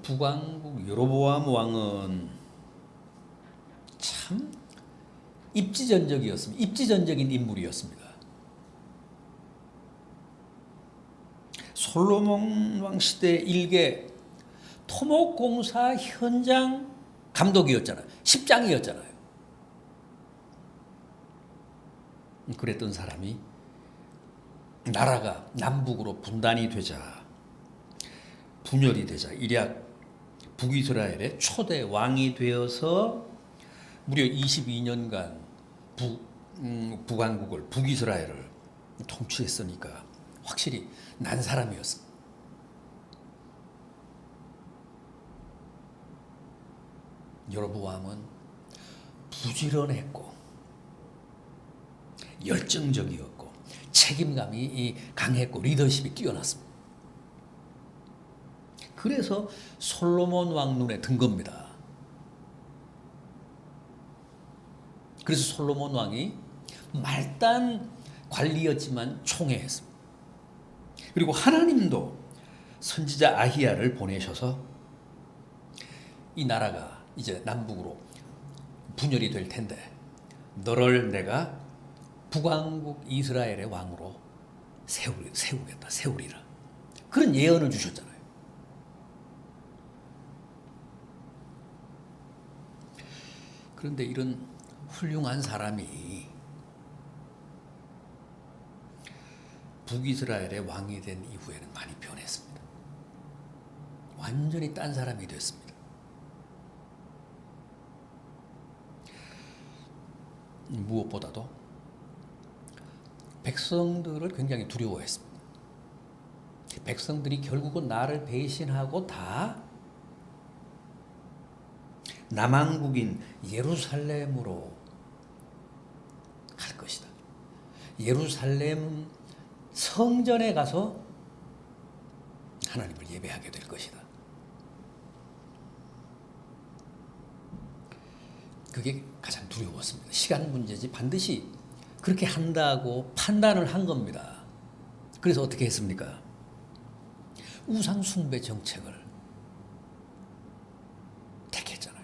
북왕국 여로보암 왕은 참 입지전적이었습니다. 입지전적인 인물이었습니다. 솔로몬 왕 시대 일개 토목공사 현장 감독이었잖아요. 십장이었잖아요. 그랬던 사람이 나라가 남북으로 분단이 되자, 분열이 되자 일약 북이스라엘의 초대 왕이 되어서 무려 22년간 북왕국을, 북이스라엘을 통치했으니까 확실히 난 사람이었습니다. 여로보암은 부지런했고 열정적이었고 책임감이 강했고 리더십이 뛰어났습니다. 그래서 솔로몬 왕 눈에 든 겁니다. 그래서 솔로몬 왕이 말단 관리였지만 총애했습니다. 그리고 하나님도 선지자 아히야를 보내셔서 이 나라가 이제 남북으로 분열이 될 텐데 너를 내가 북왕국 이스라엘의 왕으로 세우리라. 그런 예언을 주셨잖아요. 그런데 이런 훌륭한 사람이 북이스라엘의 왕이 된 이후에는 많이 변했습니다. 완전히 딴 사람이 됐습니다. 무엇보다도 백성들을 굉장히 두려워했습니다. 백성들이 결국은 나를 배신하고 다 남왕국인 예루살렘으로 갈 것이다. 예루살렘 성전에 가서 하나님을 예배하게 될 것이다. 그게 가장 두려웠습니다. 시간 문제지 반드시 그렇게 한다고 판단을 한 겁니다. 그래서 어떻게 했습니까? 우상 숭배 정책을 택했잖아요.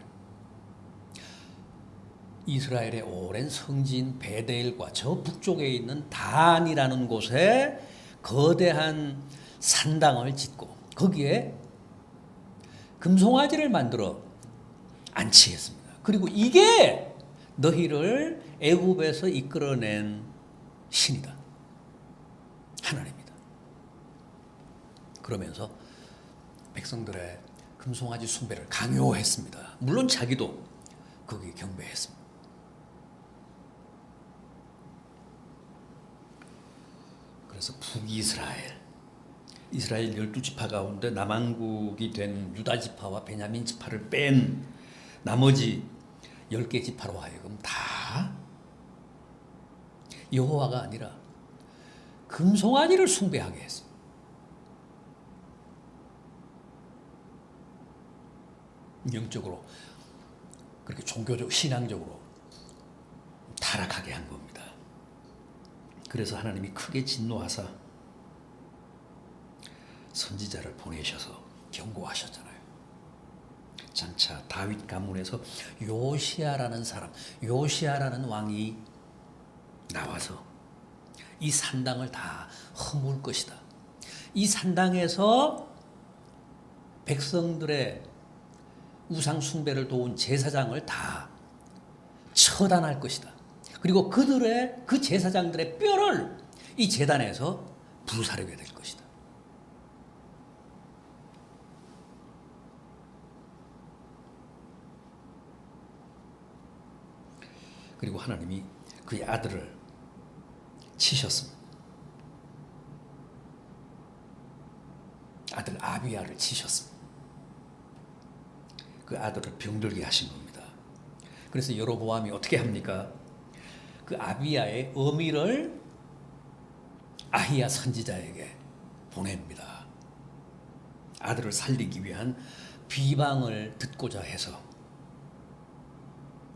이스라엘의 오랜 성지인 베델과 저 북쪽에 있는 단이라는 곳에 거대한 산당을 짓고 거기에 금송아지를 만들어 안치했습니다. 그리고 이게 너희를 애굽에서 이끌어낸 신이다. 하나님이다. 그러면서 백성들의 금송아지 숭배를 강요했습니다. 물론 자기도 거기에 경배했습니다. 그래서 북이스라엘, 이스라엘 12지파 가운데 남왕국이 된 유다 지파와 베냐민 지파를 뺀 나머지 10개 지파로 하여금 다 여호와가 아니라 금송아지를 숭배하게 했습니다. 영적으로 그렇게 종교적, 신앙적으로 타락하게 한 겁니다. 그래서 하나님이 크게 진노하사 선지자를 보내셔서 경고하셨잖아요. 장차 다윗 가문에서 요시야라는 사람, 요시야라는 왕이 나와서 이 산당을 다 허물 것이다. 이 산당에서 백성들의 우상 숭배를 도운 제사장을 다 처단할 것이다. 그리고 그들의 그 제사장들의 뼈를 이 제단에서 불사르게 될 것이다. 그리고 하나님이 그의 아들을 치셨습니다. 아들 아비야를 치셨습니다. 그 아들을 병들게 하신 겁니다. 그래서 여로보암이 어떻게 합니까? 그 아비야의 어미를 아히야 선지자에게 보냅니다. 아들을 살리기 위한 비방을 듣고자 해서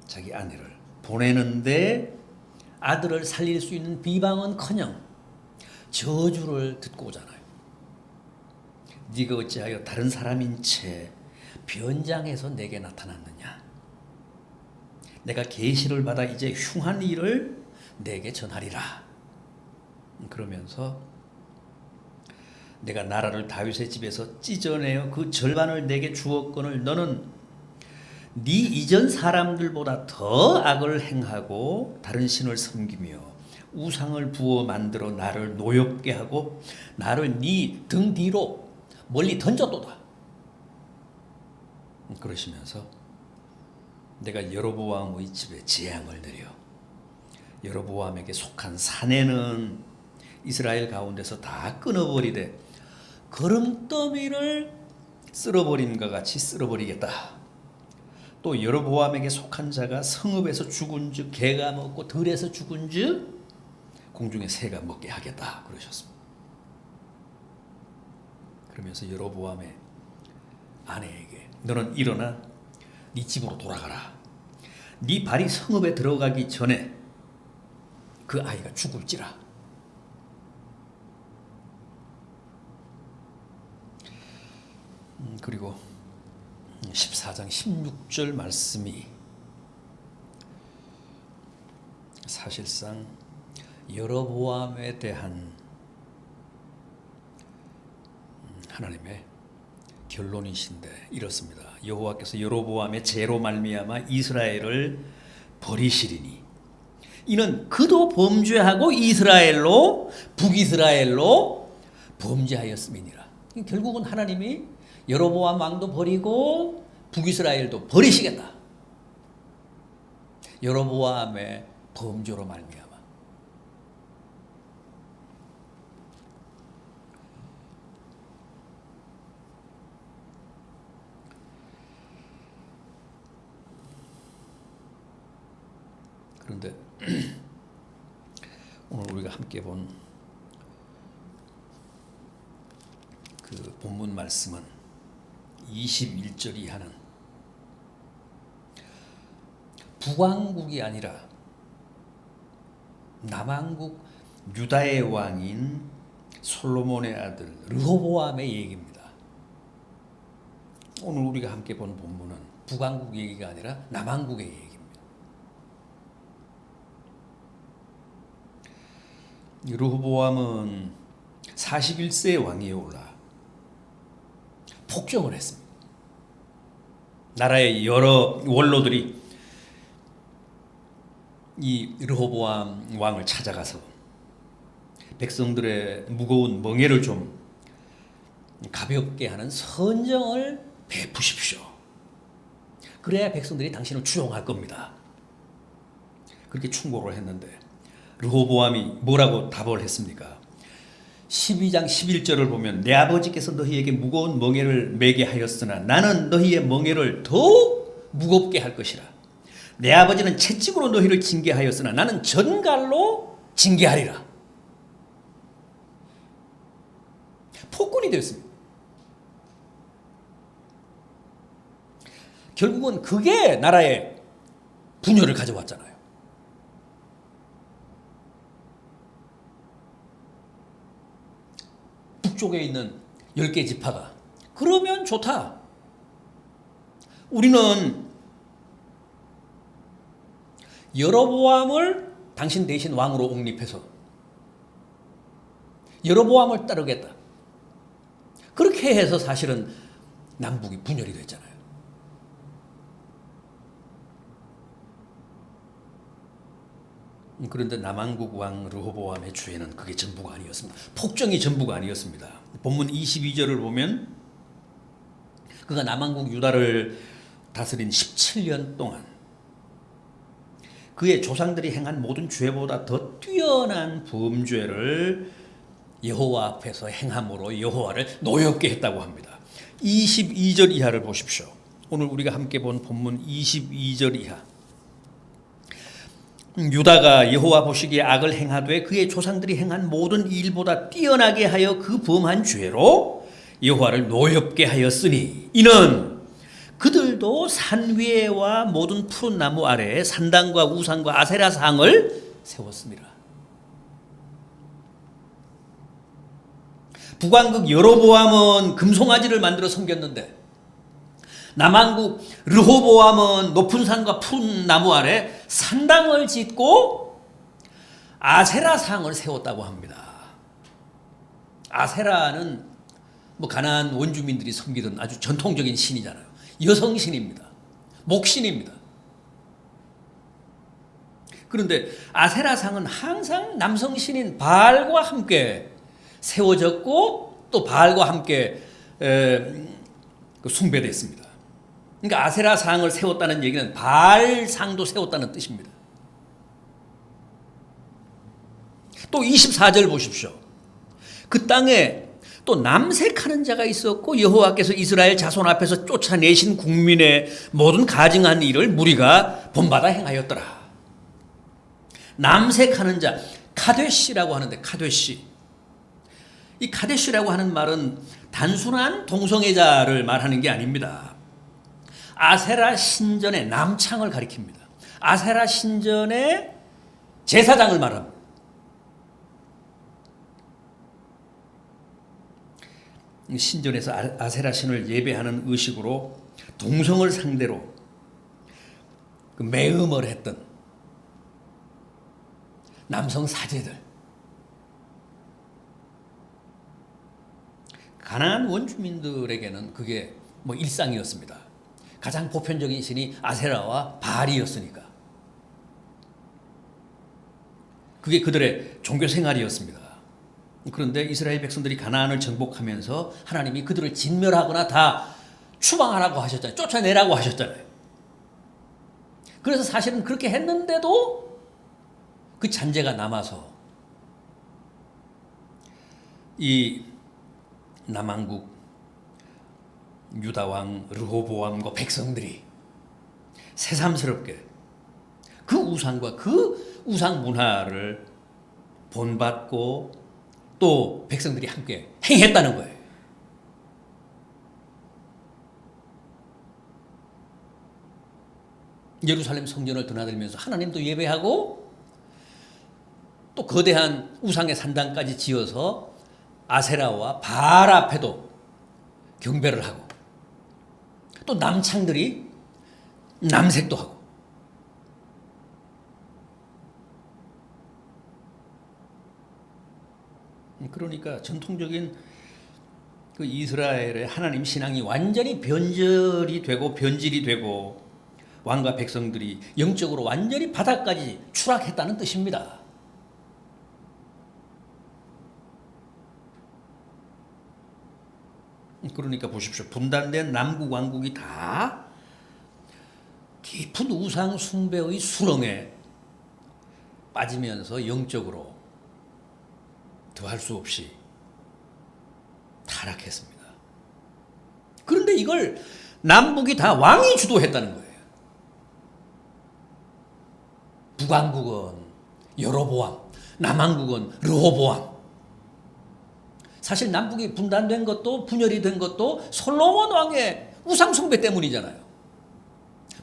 자기 아내를 보내는데 아들을 살릴 수 있는 비방은커녕 저주를 듣고 오잖아요. 네가 어찌하여 다른 사람인 채 변장해서 내게 나타났느냐? 내가 계시를 받아 이제 흉한 일을 내게 전하리라. 그러면서 내가 나라를 다윗의 집에서 찢어내어 그 절반을 내게 주었거늘 너는 네 이전 사람들보다 더 악을 행하고 다른 신을 섬기며 우상을 부어 만들어 나를 노엽게 하고 나를 네 등 뒤로 멀리 던졌도다. 그러시면서 내가 여로보암의 집에 재앙을 내려 여로보암에게 속한 사내는 이스라엘 가운데서 다 끊어버리되 거름더미를 쓸어버림과 같이 쓸어버리겠다. 또 여로보암에게 속한 자가 성읍에서 죽은즉 개가 먹고 들에서 죽은즉 공중의 새가 먹게 하겠다 그러셨습니다. 그러면서 여로보암의 아내에게 너는 일어나 네 집으로 돌아가라. 네 발이 성읍에 들어가기 전에 그 아이가 죽을지라. 그리고 14장 16절 말씀이 사실상 여로보암에 대한 하나님의 결론이신데 이렇습니다. 여호와께서 여로보암의 죄로 말미암아 이스라엘을 버리시리니 이는 그도 범죄하고 이스라엘로 북이스라엘로 범죄하였음이니라. 결국은 하나님이 여로보암 왕도 버리고 북이스라엘도 버리시겠다. 여로보암의 범죄로 말미암아. 그런데 오늘 우리가 함께 본 그 본문 말씀은 21절 이하는 북왕국이 아니라 남왕국 유다의 왕인 솔로몬의 아들 르호보암의 얘기입니다. 오늘 우리가 함께 본 본문은 북왕국 얘기가 아니라 남왕국의 얘기입니다. 르호보암은 41세의 왕위에 올라 폭정을 했습니다. 나라의 여러 원로들이 이 르호보암 왕을 찾아가서 백성들의 무거운 멍에를 좀 가볍게 하는 선정을 베푸십시오. 그래야 백성들이 당신을 추종할 겁니다. 그렇게 충고를 했는데 르호보암이 뭐라고 답을 했습니까? 12장 11절을 보면 내 아버지께서 너희에게 무거운 멍에를 매게 하였으나 나는 너희의 멍에를 더욱 무겁게 할 것이라. 내 아버지는 채찍으로 너희를 징계하였으나 나는 전갈로 징계하리라. 폭군이 되었습니다. 결국은 그게 나라의 분열을 가져왔잖아요. 북쪽에 있는 10개 지파가 그러면 좋다. 우리는 여로보암을 당신 대신 왕으로 옹립해서 여로보암을 따르겠다. 그렇게 해서 사실은 남북이 분열이 됐잖아요. 그런데 남왕국 왕 르호보암의 주에는 그게 전부가 아니었습니다. 폭정이 전부가 아니었습니다. 본문 22절을 보면 그가 남왕국 유다를 다스린 17년 동안 그의 조상들이 행한 모든 죄보다 더 뛰어난 범죄를 여호와 앞에서 행함으로 여호와를 노엽게 했다고 합니다. 22절 이하를 보십시오. 오늘 우리가 함께 본 본문 22절 이하. 유다가 여호와 보시기에 악을 행하되 그의 조상들이 행한 모든 일보다 뛰어나게 하여 그 범한 죄로 여호와를 노엽게 하였으니 이는 그들도 산 위에와 모든 푸른 나무 아래에 산당과 우상과 아세라 상을 세웠습니다. 북왕국 여로보암은 금송아지를 만들어 섬겼는데 남왕국 르호보암은 높은 산과 푸른 나무 아래 산당을 짓고 아세라상을 세웠다고 합니다. 아세라는 뭐 가나안 원주민들이 섬기던 아주 전통적인 신이잖아요. 여성신입니다. 목신입니다. 그런데 아세라상은 항상 남성신인 바알과 함께 세워졌고 또 바알과 함께 숭배됐습니다. 그러니까 아세라상을 세웠다는 얘기는 바알상도 세웠다는 뜻입니다. 또 24절 보십시오. 그 땅에 또 남색하는 자가 있었고 여호와께서 이스라엘 자손 앞에서 쫓아내신 국민의 모든 가증한 일을 무리가 본받아 행하였더라. 남색하는 자, 카데시라고 하는데 카데시. 이 카데시라고 하는 말은 단순한 동성애자를 말하는 게 아닙니다. 아세라 신전의 남창을 가리킵니다. 아세라 신전의 제사장을 말합니다. 신전에서 아세라 신을 예배하는 의식으로 동성을 상대로 매음을 했던 남성 사제들, 가나안 원주민들에게는 그게 뭐 일상이었습니다. 가장 보편적인 신이 아세라와 바알이었으니까 그게 그들의 종교 생활이었습니다. 그런데 이스라엘 백성들이 가나안을 정복하면서 하나님이 그들을 진멸하거나 다 추방하라고 하셨잖아요. 쫓아내라고 하셨잖아요. 그래서 사실은 그렇게 했는데도 그 잔재가 남아서 이 남왕국 유다왕 르호보암과 백성들이 새삼스럽게 그 우상과 그 우상 문화를 본받고 또 백성들이 함께 행했다는 거예요. 예루살렘 성전을 드나들면서 하나님도 예배하고 또 거대한 우상의 산당까지 지어서 아세라와 바알 앞에도 경배를 하고 또 남창들이 남색도 하고 그러니까 전통적인 그 이스라엘의 하나님 신앙이 완전히 변질이 되고 왕과 백성들이 영적으로 완전히 바닥까지 추락했다는 뜻입니다. 그러니까 보십시오. 분단된 남국 왕국이 다 깊은 우상 숭배의 수렁에 빠지면서 영적으로 더할 수 없이 타락했습니다. 그런데 이걸 남북이 다 왕이 주도했다는 거예요. 북왕국은 여로보암, 남왕국은 르호보암. 사실 남북이 분단된 것도 분열이 된 것도 솔로몬 왕의 우상숭배 때문이잖아요.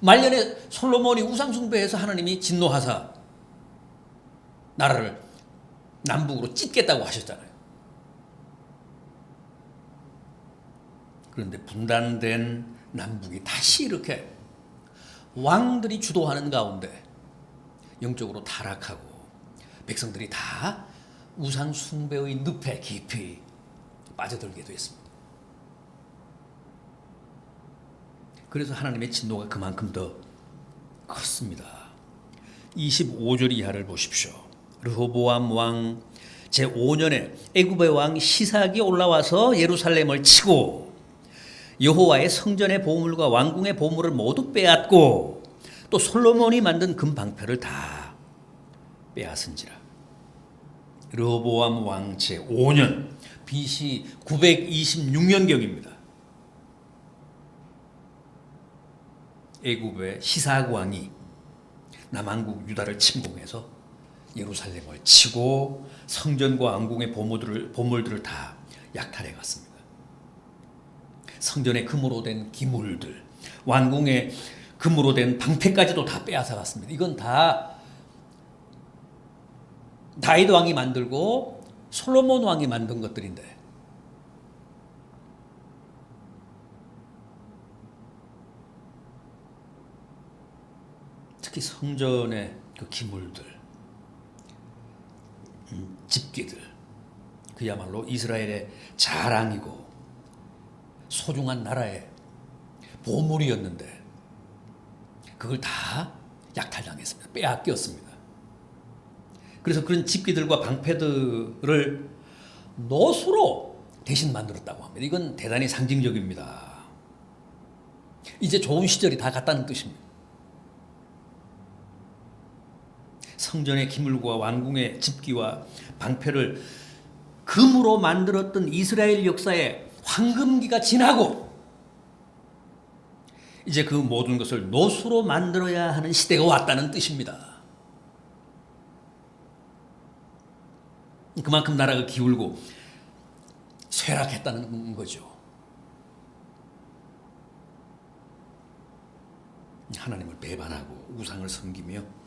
말년에 솔로몬이 우상숭배해서 하나님이 진노하사 나라를 남북으로 찢겠다고 하셨잖아요. 그런데 분단된 남북이 다시 이렇게 왕들이 주도하는 가운데 영적으로 타락하고 백성들이 다 우상 숭배의 늪에 깊이 빠져들게 됐습니다. 그래서 하나님의 진노가 그만큼 더 컸습니다. 25절 이하를 보십시오. 르호보암 왕 제5년에 애굽의 왕 시삭이 올라와서 예루살렘을 치고 여호와의 성전의 보물과 왕궁의 보물을 모두 빼앗고 또 솔로몬이 만든 금방패를 다 빼앗은지라. 르호보암 왕 제5년 BC 926년경입니다. 애굽의 시삭 왕이 남왕국 유다를 침공해서 예루살렘을 치고 성전과 왕궁의 보물들을 다 약탈해 갔습니다. 성전의 금으로 된 기물들, 왕궁의 금으로 된 방패까지도 다 빼앗아 갔습니다. 이건 다 다윗 왕이 만들고 솔로몬 왕이 만든 것들인데 특히 성전의 그 기물들, 집기들, 그야말로 이스라엘의 자랑이고 소중한 나라의 보물이었는데 그걸 다 약탈당했습니다. 빼앗겼습니다. 그래서 그런 집기들과 방패들을 노수로 대신 만들었다고 합니다. 이건 대단히 상징적입니다. 이제 좋은 시절이 다 갔다는 뜻입니다. 성전의 기물과 왕궁의 집기와 방패를 금으로 만들었던 이스라엘 역사의 황금기가 지나고 이제 그 모든 것을 노수로 만들어야 하는 시대가 왔다는 뜻입니다. 그만큼 나라가 기울고 쇠락했다는 거죠. 하나님을 배반하고 우상을 섬기며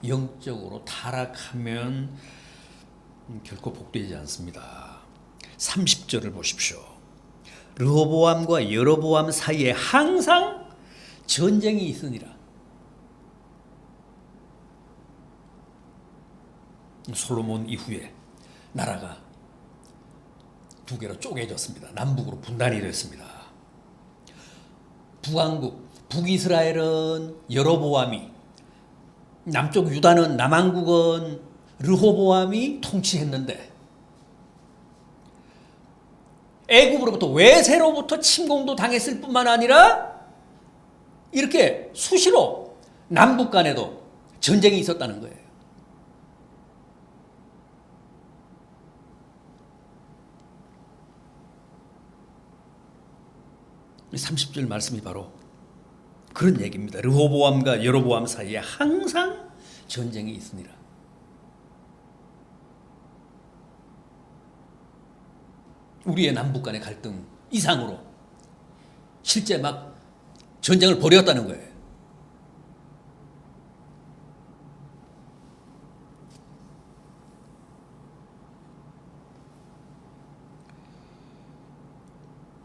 영적으로 타락하면 결코 복되지 않습니다. 30절을 보십시오. 르호보암과 여로보암 사이에 항상 전쟁이 있으니라. 솔로몬 이후에 나라가 두 개로 쪼개졌습니다. 남북으로 분단이 됐습니다. 북왕국, 북이스라엘은 여로보암이, 남쪽 유다는, 남왕국은 르호보암이 통치했는데 애굽으로부터 외세로부터 침공도 당했을 뿐만 아니라 이렇게 수시로 남북 간에도 전쟁이 있었다는 거예요. 30절 말씀이 바로 그런 얘기입니다. 르호보암과 여로보암 사이에 항상 전쟁이 있으니라. 우리의 남북 간의 갈등 이상으로 실제 막 전쟁을 벌였다는 거예요.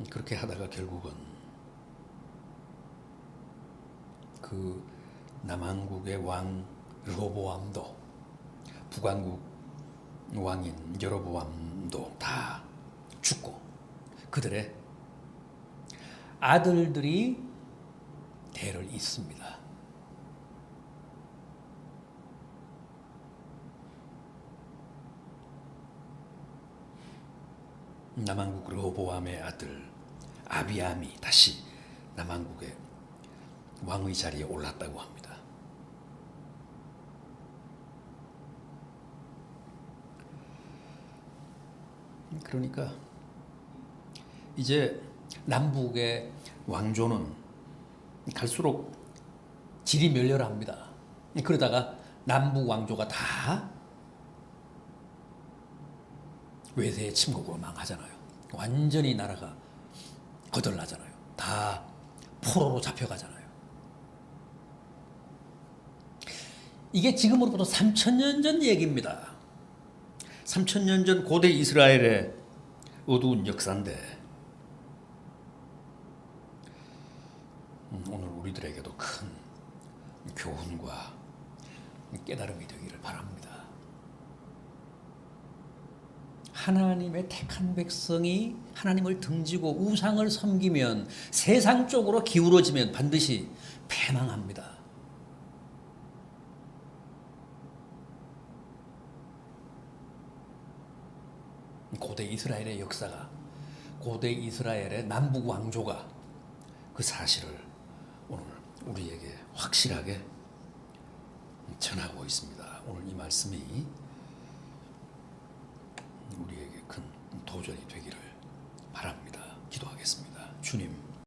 그렇게 하다가 결국은 그 남왕국의 왕 르호보암도 북왕국 왕인 여로보암도 다 죽고 그들의 아들들이 대를 잇습니다. 남왕국 르호보암의 아들 아비암이 다시 남왕국의 왕의 자리에 올랐다고 합니다. 그러니까 이제 남북의 왕조는 갈수록 질이 멸렬합니다. 그러다가 남북 왕조가 다 외세의 침공으로 망하잖아요. 완전히 나라가 거덜나잖아요. 다 포로로 잡혀가잖아요. 이게 지금으로부터 3000년 전 얘기입니다. 3000년 전 고대 이스라엘의 어두운 역사인데 오늘 우리들에게도 큰 교훈과 깨달음이 되기를 바랍니다. 하나님의 택한 백성이 하나님을 등지고 우상을 섬기면 세상 쪽으로 기울어지면 반드시 패망합니다. 고대 이스라엘의 역사가, 고대 이스라엘의 남북 왕조가 그 사실을 오늘 우리에게 확실하게 전하고 있습니다. 오늘 이 말씀이 우리에게 큰 도전이 되기를 바랍니다. 기도하겠습니다. 주님,